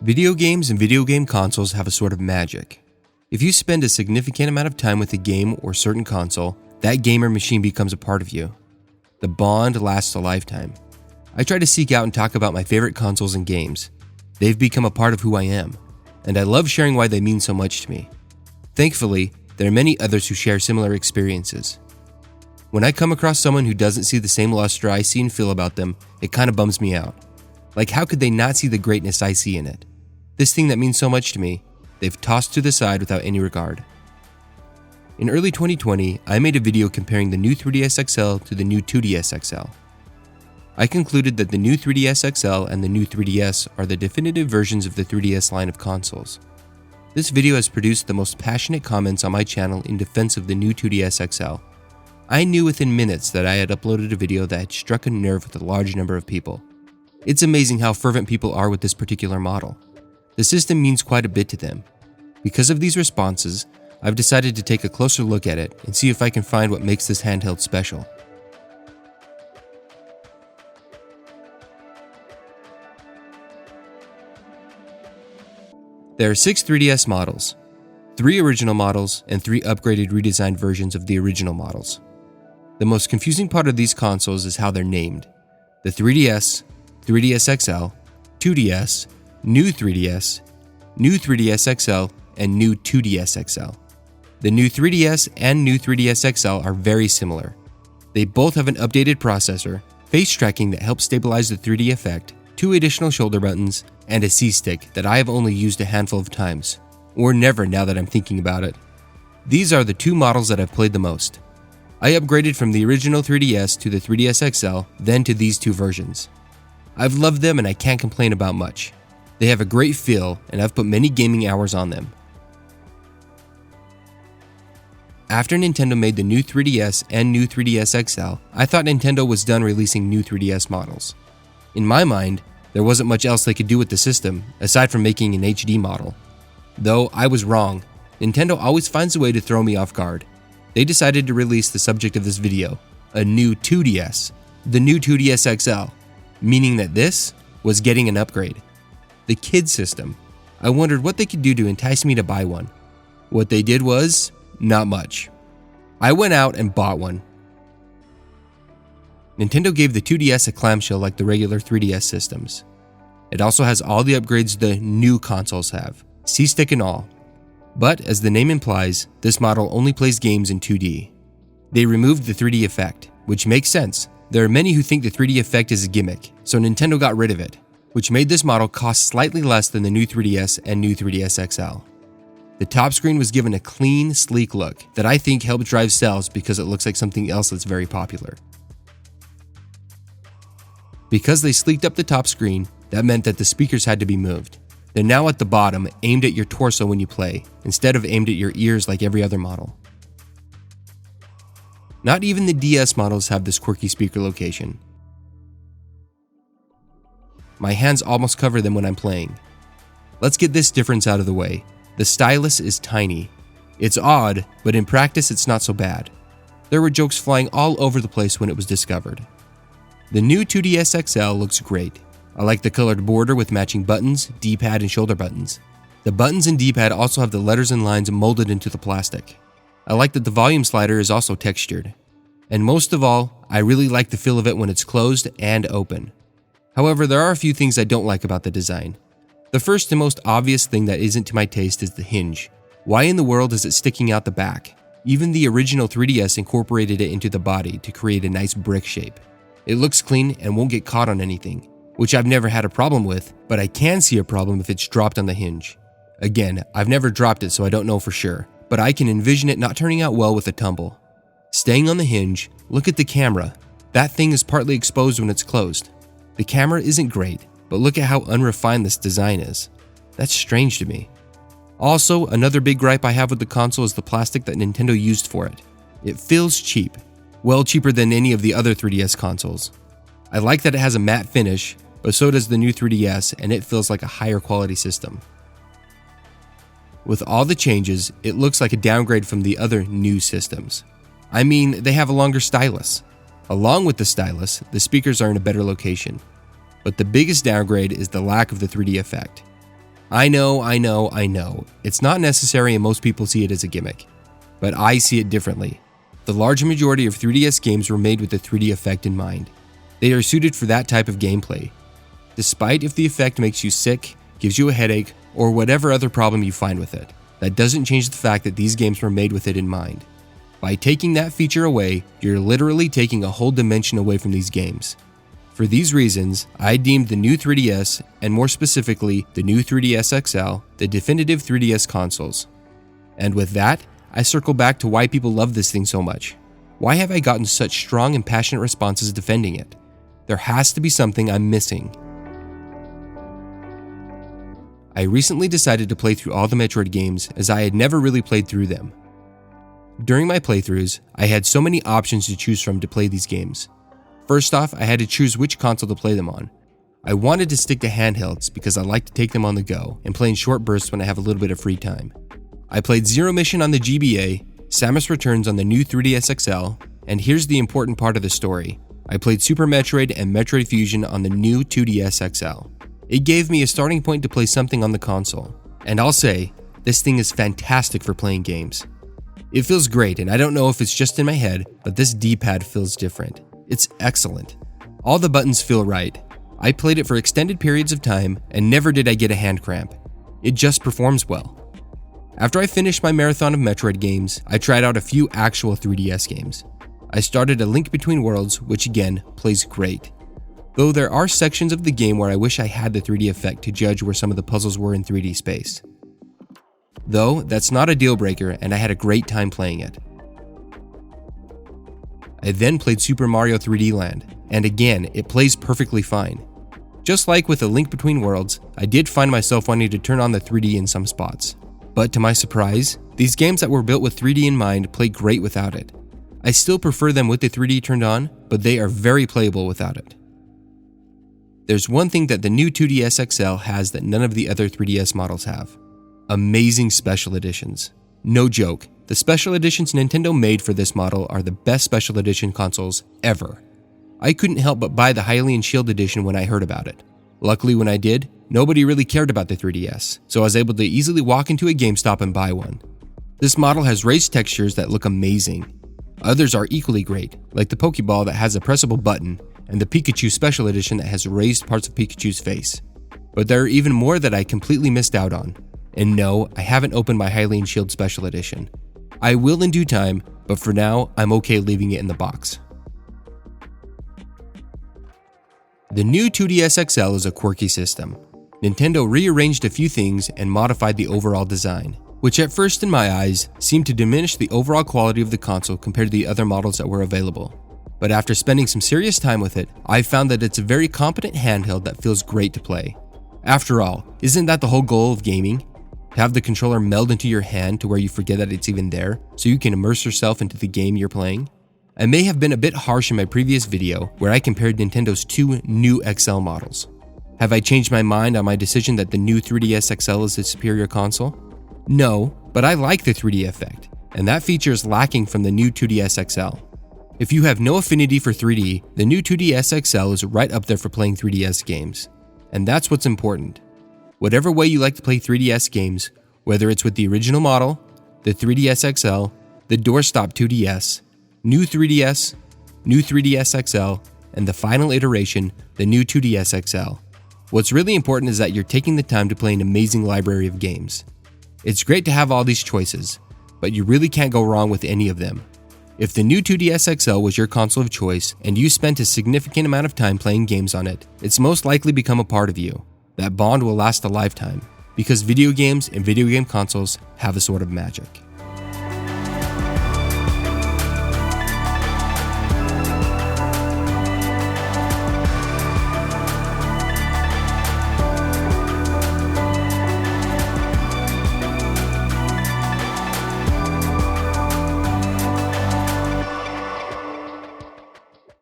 Video games and video game consoles have a sort of magic. If you spend a significant amount of time with a game or certain console, that game or machine becomes a part of you. The bond lasts a lifetime. I try to seek out and talk about my favorite consoles and games. They've become a part of who I am, and I love sharing why they mean so much to me. Thankfully, there are many others who share similar experiences. When I come across someone who doesn't see the same luster I see and feel about them, it kind of bums me out. Like, how could they not see the greatness I see in it? This thing that means so much to me, they've tossed to the side without any regard. In early 2020, I made a video comparing the new 3DS XL to the new 2DS XL. I concluded that the new 3DS XL and the new 3DS are the definitive versions of the 3DS line of consoles. This video has produced the most passionate comments on my channel in defense of the new 2DS XL. I knew within minutes that I had uploaded a video that had struck a nerve with a large number of people. It's amazing how fervent people are with this particular model. The system means quite a bit to them. Because of these responses, I've decided to take a closer look at it and see if I can find what makes this handheld special. There are 6 3DS models, 3 original models, and 3 upgraded redesigned versions of the original models. The most confusing part of these consoles is how they're named. The 3DS, 3DS XL, 2DS, New 3DS, New 3DS XL, and New 2DS XL. The New 3DS and New 3DS XL are very similar. They both have an updated processor, face tracking that helps stabilize the 3D effect, 2 additional shoulder buttons, and a C-stick that I have only used a handful of times, or never now that I'm thinking about it. These are the 2 models that I've played the most. I upgraded from the original 3DS to the 3DS XL, then to these 2 versions. I've loved them and I can't complain about much. They have a great feel, and I've put many gaming hours on them. After Nintendo made the new 3DS and new 3DS XL, I thought Nintendo was done releasing new 3DS models. In my mind, there wasn't much else they could do with the system, aside from making an HD model. Though I was wrong, Nintendo always finds a way to throw me off guard. They decided to release the subject of this video, a new 2DS, the new 2DS XL, meaning that this was getting an upgrade. The kid system. I wondered what they could do to entice me to buy one. What they did was, not much. I went out and bought one. Nintendo gave the 2DS a clamshell like the regular 3DS systems. It also has all the upgrades the new consoles have, C-stick and all. But, as the name implies, this model only plays games in 2D. They removed the 3D effect, which makes sense. There are many who think the 3D effect is a gimmick, so Nintendo got rid of it, which made this model cost slightly less than the new 3DS and new 3DS XL. The top screen was given a clean, sleek look that I think helped drive sales because it looks like something else that's very popular. Because they sleeked up the top screen, that meant that the speakers had to be moved. They're now at the bottom, aimed at your torso when you play, instead of aimed at your ears like every other model. Not even the DS models have this quirky speaker location. My hands almost cover them when I'm playing. Let's get this difference out of the way. The stylus is tiny. It's odd, but in practice it's not so bad. There were jokes flying all over the place when it was discovered. The new 2DS XL looks great. I like the colored border with matching buttons, D-pad, and shoulder buttons. The buttons and D-pad also have the letters and lines molded into the plastic. I like that the volume slider is also textured. And most of all, I really like the feel of it when it's closed and open. However, there are a few things I don't like about the design. The first and most obvious thing that isn't to my taste is the hinge. Why in the world is it sticking out the back? Even the original 3DS incorporated it into the body to create a nice brick shape. It looks clean and won't get caught on anything, which I've never had a problem with, but I can see a problem if it's dropped on the hinge. Again, I've never dropped it so I don't know for sure, but I can envision it not turning out well with a tumble. Staying on the hinge, look at the camera. That thing is partly exposed when it's closed. The camera isn't great, but look at how unrefined this design is. That's strange to me. Also, another big gripe I have with the console is the plastic that Nintendo used for it. It feels cheap. Well cheaper than any of the other 3DS consoles. I like that it has a matte finish, but so does the new 3DS, and it feels like a higher quality system. With all the changes, it looks like a downgrade from the other new systems. I mean, they have a longer stylus. Along with the stylus, the speakers are in a better location. But the biggest downgrade is the lack of the 3D effect. I know. It's not necessary and most people see it as a gimmick. But I see it differently. The large majority of 3DS games were made with the 3D effect in mind. They are suited for that type of gameplay. Despite if the effect makes you sick, gives you a headache, or whatever other problem you find with it, that doesn't change the fact that these games were made with it in mind. By taking that feature away, you're literally taking a whole dimension away from these games. For these reasons, I deemed the new 3DS, and more specifically, the new 3DS XL, the definitive 3DS consoles. And with that, I circle back to why people love this thing so much. Why have I gotten such strong and passionate responses defending it? There has to be something I'm missing. I recently decided to play through all the Metroid games as I had never really played through them. During my playthroughs, I had so many options to choose from to play these games. First off, I had to choose which console to play them on. I wanted to stick to handhelds because I like to take them on the go and play in short bursts when I have a little bit of free time. I played Zero Mission on the GBA, Samus Returns on the new 3DS XL, and here's the important part of the story. I played Super Metroid and Metroid Fusion on the new 2DS XL. It gave me a starting point to play something on the console. And I'll say, this thing is fantastic for playing games. It feels great, and I don't know if it's just in my head, but this D-pad feels different. It's excellent. All the buttons feel right. I played it for extended periods of time, and never did I get a hand cramp. It just performs well. After I finished my marathon of Metroid games, I tried out a few actual 3DS games. I started A Link Between Worlds, which again, plays great. Though there are sections of the game where I wish I had the 3D effect to judge where some of the puzzles were in 3D space. Though, that's not a deal breaker, and I had a great time playing it. I then played Super Mario 3D Land, and again, it plays perfectly fine. Just like with A Link Between Worlds, I did find myself wanting to turn on the 3D in some spots. But to my surprise, these games that were built with 3D in mind play great without it. I still prefer them with the 3D turned on, but they are very playable without it. There's one thing that the new 2DS XL has that none of the other 3DS models have. Amazing special editions. No joke, the special editions Nintendo made for this model are the best special edition consoles ever. I couldn't help but buy the Hylian Shield edition when I heard about it. Luckily when I did, nobody really cared about the 3DS, so I was able to easily walk into a GameStop and buy one. This model has raised textures that look amazing. Others are equally great, like the Pokeball that has a pressable button, and the Pikachu Special Edition that has raised parts of Pikachu's face. But there are even more that I completely missed out on. And no, I haven't opened my Hylian Shield Special Edition. I will in due time, but for now, I'm okay leaving it in the box. The new 2DS XL is a quirky system. Nintendo rearranged a few things and modified the overall design, which at first in my eyes seemed to diminish the overall quality of the console compared to the other models that were available. But after spending some serious time with it, I found that it's a very competent handheld that feels great to play. After all, isn't that the whole goal of gaming? To have the controller meld into your hand to where you forget that it's even there, so you can immerse yourself into the game you're playing? I may have been a bit harsh in my previous video where I compared Nintendo's two new XL models. Have I changed my mind on my decision that the new 3DS XL is the superior console? No, but I like the 3D effect, and that feature is lacking from the new 2DS XL. If you have no affinity for 3D, the new 2DS XL is right up there for playing 3DS games. And that's what's important. Whatever way you like to play 3DS games, whether it's with the original model, the 3DS XL, the doorstop 2DS, new 3DS, new 3DS XL, and the final iteration, the new 2DS XL. What's really important is that you're taking the time to play an amazing library of games. It's great to have all these choices, but you really can't go wrong with any of them. If the new 2DS XL was your console of choice and you spent a significant amount of time playing games on it, it's most likely become a part of you. That bond will last a lifetime, because video games and video game consoles have a sort of magic.